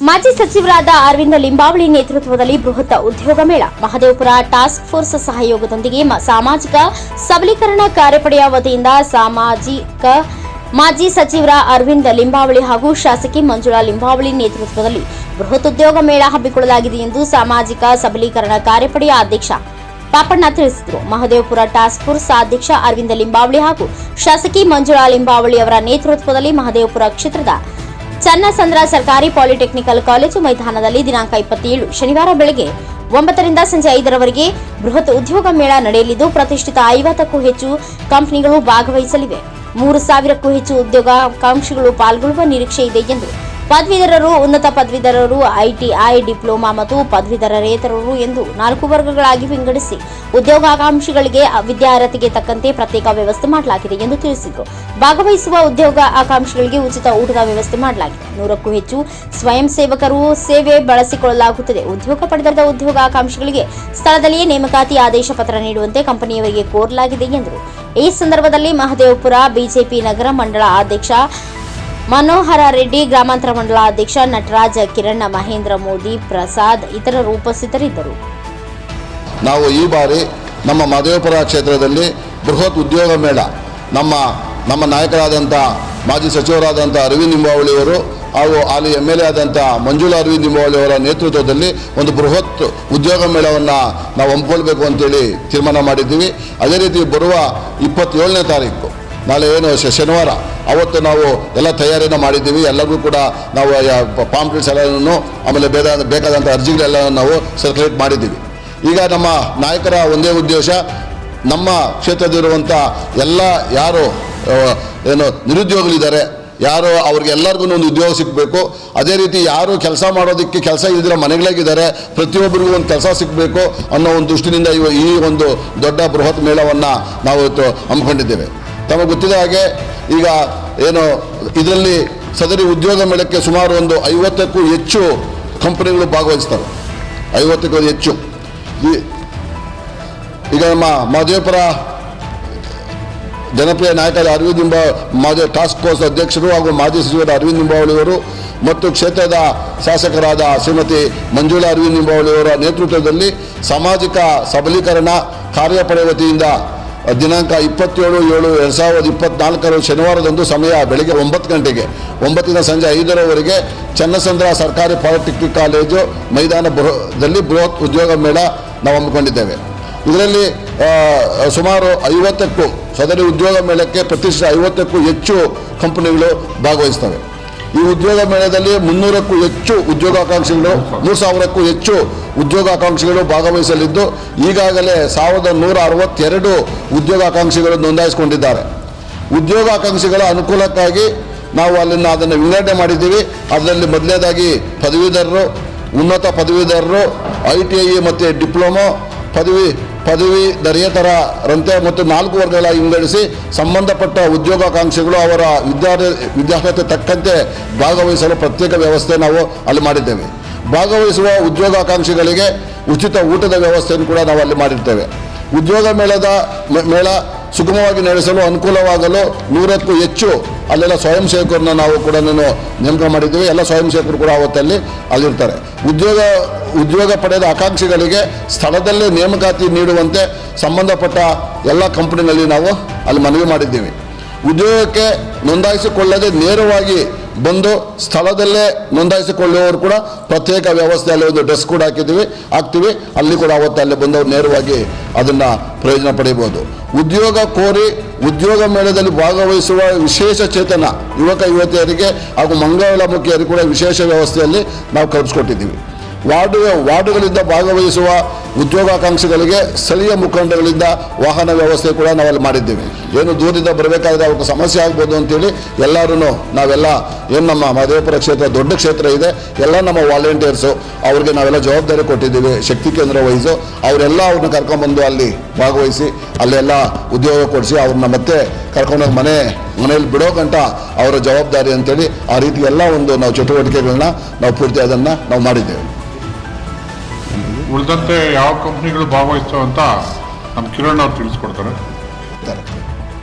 ಮಾಜಿ ಸಚಿವರಾದ ಅರವಿಂದ ಲಿಂಬಾವಳಿ ನೇತೃತ್ವದಲ್ಲಿ ಬೃಹತ್ ಉದ್ಯೋಗ ಮೇಳ ಮಹದೇವಪುರ ಟಾಸ್ಕ್ ಫೋರ್ಸ್ ಸಹಯೋಗದೊಂದಿಗೆ ಸಾಮಾಜಿಕ ಸಬಲೀಕರಣ ಕಾರ್ಯಪಡೆಯ ವತಿಯಿಂದ ಮಾಜಿ ಸಚಿವರ ಅರವಿಂದ ಲಿಂಬಾವಳಿ ಹಾಗೂ ಶಾಸಕಿ ಮಂಜುಳಾ ಲಿಂಬಾವಳಿ ನೇತೃತ್ವದಲ್ಲಿ ಬೃಹತ್ ಉದ್ಯೋಗ ಮೇಳ ಹಮ್ಮಿಕೊಳ್ಳಲಾಗಿದೆ ಎಂದು ಸಾಮಾಜಿಕ ಸಬಲೀಕರಣ ಕಾರ್ಯಪಡೆಯ ಅಧ್ಯಕ್ಷ ಪಾಪಣ್ಣ ತಿಳಿಸಿದರು. ಮಹದೇವಪುರ ಟಾಸ್ಕ್ ಫೋರ್ಸ್ ಅಧ್ಯಕ್ಷ ಅರವಿಂದ ಲಿಂಬಾವಳಿ ಹಾಗೂ ಶಾಸಕಿ ಮಂಜುಳಾ ಲಿಂಬಾವಳಿ ಅವರ ನೇತೃತ್ವದಲ್ಲಿ ಮಹದೇವಪುರ ಕ್ಷೇತ್ರದ ಚನ್ನಸಂದ್ರ ಸರ್ಕಾರಿ ಪಾಲಿಟೆಕ್ನಿಕಲ್ ಕಾಲೇಜು ಮೈದಾನದಲ್ಲಿ ದಿನಾಂಕ 27 ಶನಿವಾರ ಬೆಳಗ್ಗೆ 9 ರಿಂದ ಸಂಜೆ 5 ರವರೆಗೆ ಬೃಹತ್ ಉದ್ಯೋಗ ಮೇಳ ನಡೆಯಲಿದ್ದು ಪ್ರತಿಷ್ಠಿತ 50ಕ್ಕೂ ಹೆಚ್ಚು ಕಂಪನಿಗಳು ಭಾಗವಹಿಸಲಿವೆ. 3000ಕ್ಕೂ ಹೆಚ್ಚು ಉದ್ಯೋಗಾಕಾಂಕ್ಷಿಗಳು ಪಾಲ್ಗೊಳ್ಳುವ ನಿರೀಕ್ಷೆ ಇದೆ ಎಂದು ಪದವೀಧರರು, ಉನ್ನತ ಪದವೀಧರರು, ಐಟಿಐ, ಡಿಪ್ಲೊಮಾ ಮತ್ತು ಪದವೀಧರರೇತರರು ಎಂದು 4 ವರ್ಗಗಳಾಗಿ ವಿಂಗಡಿಸಿ ಉದ್ಯೋಗಾಕಾಂಕ್ಷಿಗಳಿಗೆ ವಿದ್ಯಾರ್ಹತೆಗೆ ತಕ್ಕಂತೆ ಪ್ರತ್ಯೇಕ ವ್ಯವಸ್ಥೆ ಮಾಡಲಾಗಿದೆ ಎಂದು ತಿಳಿಸಿದರು. ಭಾಗವಹಿಸುವ ಉದ್ಯೋಗ ಆಕಾಂಕ್ಷಿಗಳಿಗೆ ಉಚಿತ ಊಟದ ವ್ಯವಸ್ಥೆ ಮಾಡಲಾಗಿದೆ. 100ಕ್ಕೂ ಹೆಚ್ಚು ಸ್ವಯಂ ಸೇವಕರು ಸೇವೆ ಬಳಸಿಕೊಳ್ಳಲಾಗುತ್ತದೆ. ಉದ್ಯೋಗ ಪಡೆದ ಉದ್ಯೋಗಾಕಾಂಕ್ಷಿಗಳಿಗೆ ಸ್ಥಳದಲ್ಲಿಯೇ ನೇಮಕಾತಿ ಆದೇಶ ಪತ್ರ ನೀಡುವಂತೆ ಕಂಪನಿಯವರಿಗೆ ಕೋರಲಾಗಿದೆ ಎಂದರು. ಈ ಸಂದರ್ಭದಲ್ಲಿ ಮಹದೇವಪುರ ಬಿಜೆಪಿ ನಗರ ಮಂಡಳ ಅಧ್ಯಕ್ಷ ಮನೋಹರ ರೆಡ್ಡಿ, ಗ್ರಾಮಾಂತರ ಮಂಡಲ ಅಧ್ಯಕ್ಷ ನಟರಾಜ್, ಕಿರಣ್, ಮಹೇಂದ್ರ ಮೋದಿ, ಪ್ರಸಾದ್ ಇತರರು ಉಪಸ್ಥಿತರಿದ್ದರು. ನಾವು ಈ ಬಾರಿ ನಮ್ಮ ಮಹದೇವಪುರ ಕ್ಷೇತ್ರದಲ್ಲಿ ಬೃಹತ್ ಉದ್ಯೋಗ ಮೇಳ ನಮ್ಮ ನಾಯಕರಾದಂಥ ಮಾಜಿ ಸಚಿವರಾದಂಥ ಅರವಿಂದ್ ಲಿಂಬಾವಳಿಯವರು ಹಾಗೂ ಅಲ್ಲಿ MLA ಆದಂಥ ಮಂಜುಳಾ ಅರವಿಂದ್ ಲಿಂಬಾವಳಿಯವರ ನೇತೃತ್ವದಲ್ಲಿ ಒಂದು ಬೃಹತ್ ಉದ್ಯೋಗ ಮೇಳವನ್ನು ನಾವು ಹಮ್ಮಿಕೊಳ್ಬೇಕು ಅಂತೇಳಿ ತೀರ್ಮಾನ ಮಾಡಿದ್ದೀವಿ. ಅದೇ ರೀತಿ ಬರುವ 27ನೇ ತಾರೀಕು ನಾಳೆ ಏನು ಶನಿವಾರ ಅವತ್ತು ನಾವು ಎಲ್ಲ ತಯಾರಿಯನ್ನು ಮಾಡಿದ್ದೀವಿ. ಎಲ್ಲರಿಗೂ ಕೂಡ ನಾವು ಪಾಂಪ್ಲೆಟ್ಸ್ ಎಲ್ಲನೂ ಆಮೇಲೆ ಬೇಕಾದಂಥ ಅರ್ಜಿಗಳೆಲ್ಲ ನಾವು ಸರ್ಕ್ಯುಲೇಟ್ ಮಾಡಿದ್ದೀವಿ. ಈಗ ನಮ್ಮ ನಾಯಕರ ಒಂದೇ ಉದ್ದೇಶ, ನಮ್ಮ ಕ್ಷೇತ್ರದಲ್ಲಿರುವಂಥ ಎಲ್ಲ ಯಾರು ನಿರುದ್ಯೋಗಿಗಳಿದ್ದಾರೆ, ಅವ್ರಿಗೆ ಎಲ್ಲರಿಗೂ ಒಂದು ಉದ್ಯೋಗ ಸಿಗಬೇಕು. ಅದೇ ರೀತಿ ಯಾರು ಕೆಲಸ ಮಾಡೋದಕ್ಕೆ ಕೆಲಸ ಇಲ್ಲದಿರೋ ಮನೆಗಳಾಗಿದ್ದಾರೆ, ಪ್ರತಿಯೊಬ್ಬರಿಗೂ ಒಂದು ಕೆಲಸ ಸಿಗಬೇಕು ಅನ್ನೋ ಒಂದು ದೃಷ್ಟಿನಿಂದ ಈ ಒಂದು ದೊಡ್ಡ ಬೃಹತ್ ಮೇಳವನ್ನು ನಾವು ಇವತ್ತು ಹಮ್ಮಿಕೊಂಡಿದ್ದೇವೆ. ತಮಗೆ ಗೊತ್ತಿದ್ದ ಹಾಗೆ ಈಗ ಇದರಲ್ಲಿ ಸದರಿ ಉದ್ಯೋಗ ಮೇಳಕ್ಕೆ ಸುಮಾರು ಒಂದು 50ಕ್ಕೂ ಹೆಚ್ಚು ಕಂಪನಿಗಳು ಭಾಗವಹಿಸ್ತವೆ. 50ಕ್ಕೂ ಹೆಚ್ಚು. ಈಗ ನಮ್ಮ ಮಹದೇವಪುರ ಜನಪ್ರಿಯ ನಾಯಕ ಅರವಿಂದ್ ಮಾಜಿ ಟಾಸ್ಕ್ ಫೋರ್ಸ್ ಅಧ್ಯಕ್ಷರು ಹಾಗೂ ಮಾಜಿ ಸಚಿವರ ಅರವಿಂದ್ ಲಿಂಬಾವಳಿಯವರು ಮತ್ತು ಕ್ಷೇತ್ರದ ಶಾಸಕರಾದ ಶ್ರೀಮತಿ ಮಂಜುಳಾ ಅರವಿಂದ್ ಲಿಂಬಾವಳಿಯವರ ನೇತೃತ್ವದಲ್ಲಿ ಸಾಮಾಜಿಕ ಸಬಲೀಕರಣ ಕಾರ್ಯಪಡೆ ವತಿಯಿಂದ ದಿನಾಂಕ 27/7/2024 ಶನಿವಾರದಂದು ಸಮಯ ಬೆಳಗ್ಗೆ 9 ಗಂಟೆಗೆ 9ರಿಂದ ಸಂಜೆ 5ರವರೆಗೆ ಚನ್ನಸಂದ್ರ ಸರ್ಕಾರಿ ಪಾಲಿಟೆಕ್ನಿಕ್ ಕಾಲೇಜು ಮೈದಾನದಲ್ಲಿ ಬೃಹತ್ ಉದ್ಯೋಗ ಮೇಳ ನಾವು ಹಮ್ಮಿಕೊಂಡಿದ್ದೇವೆ. ಇದರಲ್ಲಿ ಸುಮಾರು 50ಕ್ಕೂ ಸದರಿ ಉದ್ಯೋಗ ಮೇಳಕ್ಕೆ ಪ್ರತಿಷ್ಠಿತ 50ಕ್ಕೂ ಹೆಚ್ಚು ಕಂಪನಿಗಳು ಭಾಗವಹಿಸ್ತವೆ. ಈ ಉದ್ಯೋಗ ಮೇಳದಲ್ಲಿ 300ಕ್ಕೂ ಹೆಚ್ಚು ಉದ್ಯೋಗಾಕಾಂಕ್ಷಿಗಳು 3000ಕ್ಕೂ ಹೆಚ್ಚು ಉದ್ಯೋಗಾಕಾಂಕ್ಷಿಗಳು ಭಾಗವಹಿಸಲಿದ್ದು ಈಗಾಗಲೇ 1162 ಉದ್ಯೋಗಾಕಾಂಕ್ಷಿಗಳು ನೋಂದಾಯಿಸಿಕೊಂಡಿದ್ದಾರೆ. ಉದ್ಯೋಗಾಕಾಂಕ್ಷಿಗಳ ಅನುಕೂಲಕ್ಕಾಗಿ ನಾವು ಅದನ್ನು ವಿಂಗಡಣೆ ಮಾಡಿದ್ದೀವಿ. ಅದರಲ್ಲಿ ಮೊದಲನೇದಾಗಿ ಪದವೀಧರರು, ಉನ್ನತ ಪದವೀಧರರು, ITI ಮತ್ತು ಡಿಪ್ಲೊಮೊ ಪದವೀಧರೇತರರಂತೆ ಮತ್ತು 4 ವರ್ಗಗಳಾಗಿ ವಿಂಗಡಿಸಿ ಸಂಬಂಧಪಟ್ಟ ಉದ್ಯೋಗಾಕಾಂಕ್ಷಿಗಳು ಅವರ ವಿದ್ಯಾರ್ಹತೆ ತಕ್ಕಂತೆ ಭಾಗವಹಿಸಲು ಪ್ರತ್ಯೇಕ ವ್ಯವಸ್ಥೆ ನಾವು ಅಲ್ಲಿ ಮಾಡಿದ್ದೇವೆ. ಭಾಗವಹಿಸುವ ಉದ್ಯೋಗಾಕಾಂಕ್ಷಿಗಳಿಗೆ ಉಚಿತ ಊಟದ ವ್ಯವಸ್ಥೆಯನ್ನು ಕೂಡ ನಾವು ಅಲ್ಲಿ ಮಾಡಿರ್ತೇವೆ. ಉದ್ಯೋಗ ಮೇಳ ಸುಗಮವಾಗಿ ನಡೆಸಲು ಅನುಕೂಲವಾಗಲು 100ಕ್ಕೂ ಹೆಚ್ಚು ಅಲ್ಲೆಲ್ಲ ಸ್ವಯಂ ಸೇವಕರನ್ನ ನಾವು ಕೂಡ ನೇಮಕ ಮಾಡಿದ್ದೀವಿ. ಎಲ್ಲ ಸ್ವಯಂ ಸೇವಕರು ಕೂಡ ಅಲ್ಲಿರ್ತಾರೆ. ಉದ್ಯೋಗ ಪಡೆದ ಆಕಾಂಕ್ಷಿಗಳಿಗೆ ಸ್ಥಳದಲ್ಲೇ ನೇಮಕಾತಿ ನೀಡುವಂತೆ ಸಂಬಂಧಪಟ್ಟ ಎಲ್ಲ ಕಂಪನಿಗಳಲ್ಲಿ ನಾವು ಅಲ್ಲಿ ಮನವಿ ಮಾಡಿದ್ದೀವಿ. ಉದ್ಯೋಗಕ್ಕೆ ನೋಂದಾಯಿಸಿಕೊಳ್ಳದೆ ನೇರವಾಗಿ ಬಂದು ಸ್ಥಳದಲ್ಲೇ ನೋಂದಾಯಿಸಿಕೊಳ್ಳುವವರು ಕೂಡ ಪ್ರತ್ಯೇಕ ವ್ಯವಸ್ಥೆಯಲ್ಲಿ ಒಂದು ಡ್ರೆಸ್ ಕೂಡ ಹಾಕ್ತೀವಿ. ಅಲ್ಲಿ ಕೂಡ ಅಲ್ಲಿ ಬಂದವರು ನೇರವಾಗಿ ಅದನ್ನು ಪ್ರಯೋಜನ ಪಡೆಯಬಹುದು. ಉದ್ಯೋಗ ಕೋರಿ ಉದ್ಯೋಗ ಮೇಳದಲ್ಲಿ ಭಾಗವಹಿಸುವ ವಿಶೇಷ ಚೇತನ ಯುವಕ ಯುವತಿಯರಿಗೆ ಹಾಗೂ ಮಂಗಳಮುಖಿಯರಿಗೆ ಕೂಡ ವಿಶೇಷ ವ್ಯವಸ್ಥೆಯಲ್ಲಿ ನಾವು ಕಲ್ಪಿಸ್ಕೊಟ್ಟಿದ್ದೀವಿ. ವಾರ್ಡುಗಳಿಂದ ಭಾಗವಹಿಸುವ ಉದ್ಯೋಗಾಕಾಂಕ್ಷಿಗಳಿಗೆ ಸ್ಥಳೀಯ ಮುಖಂಡಗಳಿಂದ ವಾಹನ ವ್ಯವಸ್ಥೆ ಕೂಡ ನಾವಲ್ಲಿ ಮಾಡಿದ್ದೀವಿ. ಏನು ದೂರದಿಂದ ಬರಬೇಕಾದ್ರೆ ಅವ್ರಿಗೆ ಸಮಸ್ಯೆ ಆಗ್ಬೋದು ಅಂತೇಳಿ ನಾವೆಲ್ಲ ಏನು ನಮ್ಮ ಮಹದೇವಪುರ ಕ್ಷೇತ್ರ ದೊಡ್ಡ ಕ್ಷೇತ್ರ ಇದೆ, ಎಲ್ಲ ನಮ್ಮ ವಾಲಂಟಿಯರ್ಸು ಅವ್ರಿಗೆ ನಾವೆಲ್ಲ ಜವಾಬ್ದಾರಿ ಕೊಟ್ಟಿದ್ದೀವಿ. ಶಕ್ತಿ ಕೇಂದ್ರ ವಹಿಸು ಅವ್ರನ್ನ ಕರ್ಕೊಂಡ್ಬಂದು ಅಲ್ಲಿ ಭಾಗವಹಿಸಿ ಅಲ್ಲೆಲ್ಲ ಉದ್ಯೋಗ ಕೊಡಿಸಿ ಅವ್ರನ್ನ ಮತ್ತೆ ಕರ್ಕೊಂಡೋಗಿ ಮನೆಯಲ್ಲಿ ಬಿಡೋ ಗಂಟ ಅವರ ಜವಾಬ್ದಾರಿ ಅಂತೇಳಿ ಆ ರೀತಿ ಎಲ್ಲ ನಾವು ಚಟುವಟಿಕೆಗಳನ್ನ ನಾವು ಪೂರ್ತಿ ಅದನ್ನು ನಾವು ಮಾಡಿದ್ದೇವೆ. ಉಳಿದಂತೆ ಯಾವ ಕಂಪ್ನಿಗಳು ಭಾಗವಹಿಸ್ತವೆ ಅಂತ ನಮ್ಮ ಕಿರಣ್ ಅವರು ತಿಳಿಸ್ಕೊಡ್ತಾರೆ.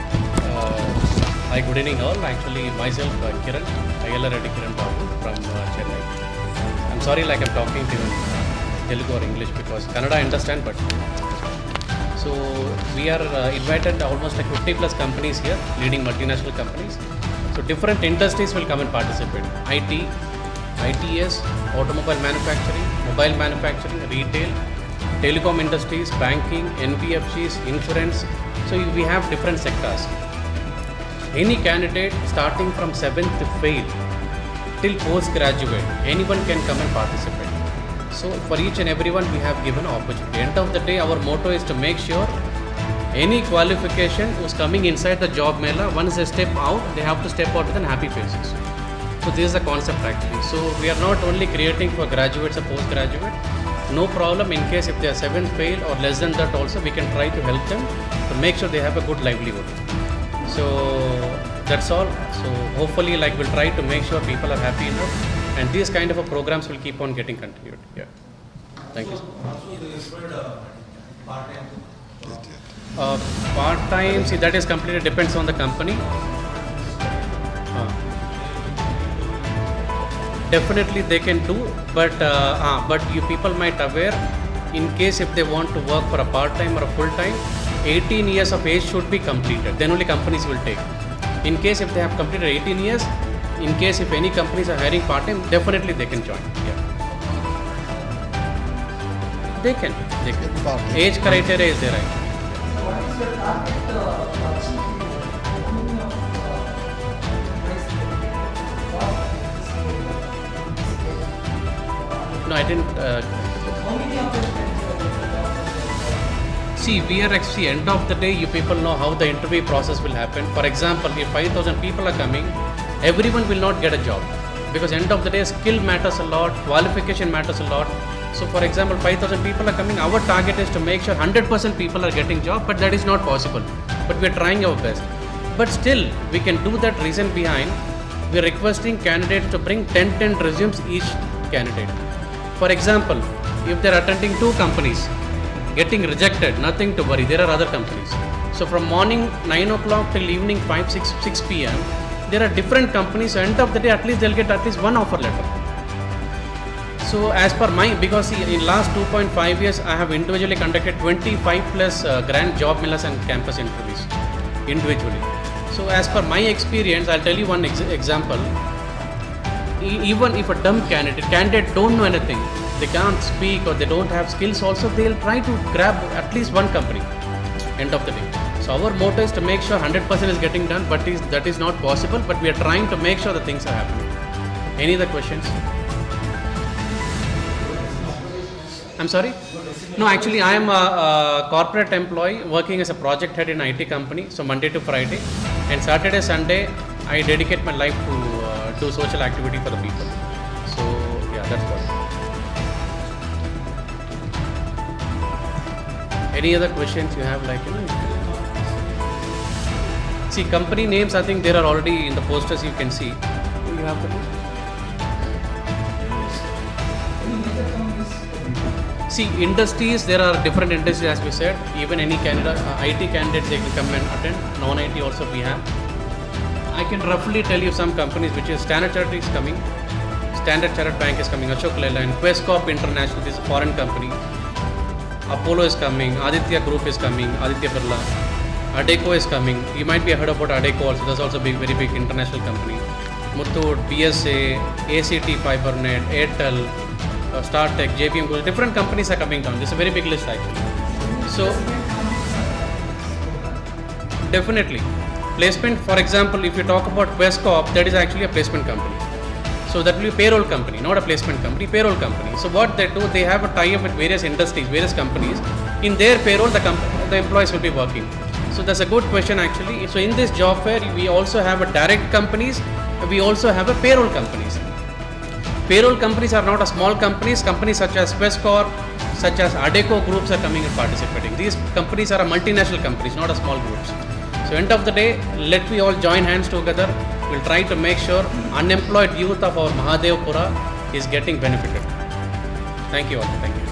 Hi, good evening all. Actually, myself Kiran, Ayala Reddy Kiran Babu from Chennai. I'm sorry, like I'm talking to you in Telugu or English because Kannada I understand, but so we are invited almost like 50 plus companies here, leading multinational companies. So different industries will come and participate. IT, ITS, automobile manufacturing, mobile manufacturing, retail, telecom industries, banking, NBFCs, insurance. So we have different sectors. Any candidate starting from 7th to fail till postgraduate, anyone can come and participate. So for each and everyone we have given opportunity. End of the day, our motto is to make sure any qualification who's coming inside the job mela, once they step out, they have to step out with an happy faces. So this is the concept actually. So we are not only creating for graduates or postgraduate. No problem in case if they are 7th fail or less than that also, we can try to help them to make sure they have a good livelihood. So that's all. So hopefully like we'll try to make sure people are happy enough, and these kind of a programs will keep on getting continued. Yeah. Thank you. Part-time, see that is completely depends on the company. Definitely they can do, but you people might aware, in case if they want to work for a part-time or a full-time, 18 years of age should be completed, then only companies will take. In case if they have completed 18 years, in case if any companies are hiring part-time, definitely they can join. Yeah. They can. Age criteria is there, right? No, I didn't. See, we are actually, end of the day, you people know how the interview process will happen. For example, if 5,000 people are coming, everyone will not get a job. Because end of the day, skill matters a lot, qualification matters a lot. So for example, 5,000 people are coming, our target is to make sure 100% people are getting job, but that is not possible. But we are trying our best. But still, we can do that. Reason behind, we are requesting candidates to bring 10 resumes each candidate. For example, if they are attending 2 companies, getting rejected, nothing to worry, there are other companies. So from morning 9 o'clock till evening 6 p.m, there are different companies. So end of the day, at least they'll get at least one offer letter. So as per my, because see, in last 2.5 years, I have individually conducted 25 plus grand job millers and campus interviews individually. So as per my experience, I'll tell you one example. Even if a dumb candidate don't know anything, they can't speak or they don't have skills also, they'll try to grab at least one company, end of the day. So our motto is to make sure 100% is getting done, but that is not possible, but we are trying to make sure the things are happening. Any other questions? I'm sorry? No, actually I am a corporate employee working as a project head in IT company, so Monday to Friday, and Saturday, Sunday, I dedicate my life to do social activity for the people. So yeah, that's what. Any other questions you have, like, see company names, I think there are already in the posters, you can see. Do you have the list? See, industries, there are different industries as we said. Even any IT candidates, they can come and attend. Non-IT also we have. I can roughly tell you some companies, which is Standard Chartered is coming. Standard Chartered Bank is coming. Ashok Leyland, Quest Corp International, this is a foreign company. Apollo is coming. Aditya Group is coming. Aditya Birla. Adecco is coming. You might be heard about Adecco also. That's also a very big international company. Muthoot, BSA, ACT Fibernet, Airtel, StarTech, JPM, different companies are coming down. This is a very big list actually. So definitely placement. For example, if you talk about Quest Corp, that is actually a placement company. So that will be a payroll company, not a placement company, payroll company. So what they do, they have a tie-up with various industries, various companies. In their payroll, the employees will be working. So that's a good question actually. So in this job fair, we also have a direct companies, we also have a payroll companies. Payroll companies are not a small companies. Companies such as Quest Corp, such as Adecco groups are coming and participating. These companies are a multinational companies, not a small groups. So end of the day, let we all join hands together. We'll try to make sure unemployed youth of our Mahadevpura is getting benefited. Thank you all. Thank you.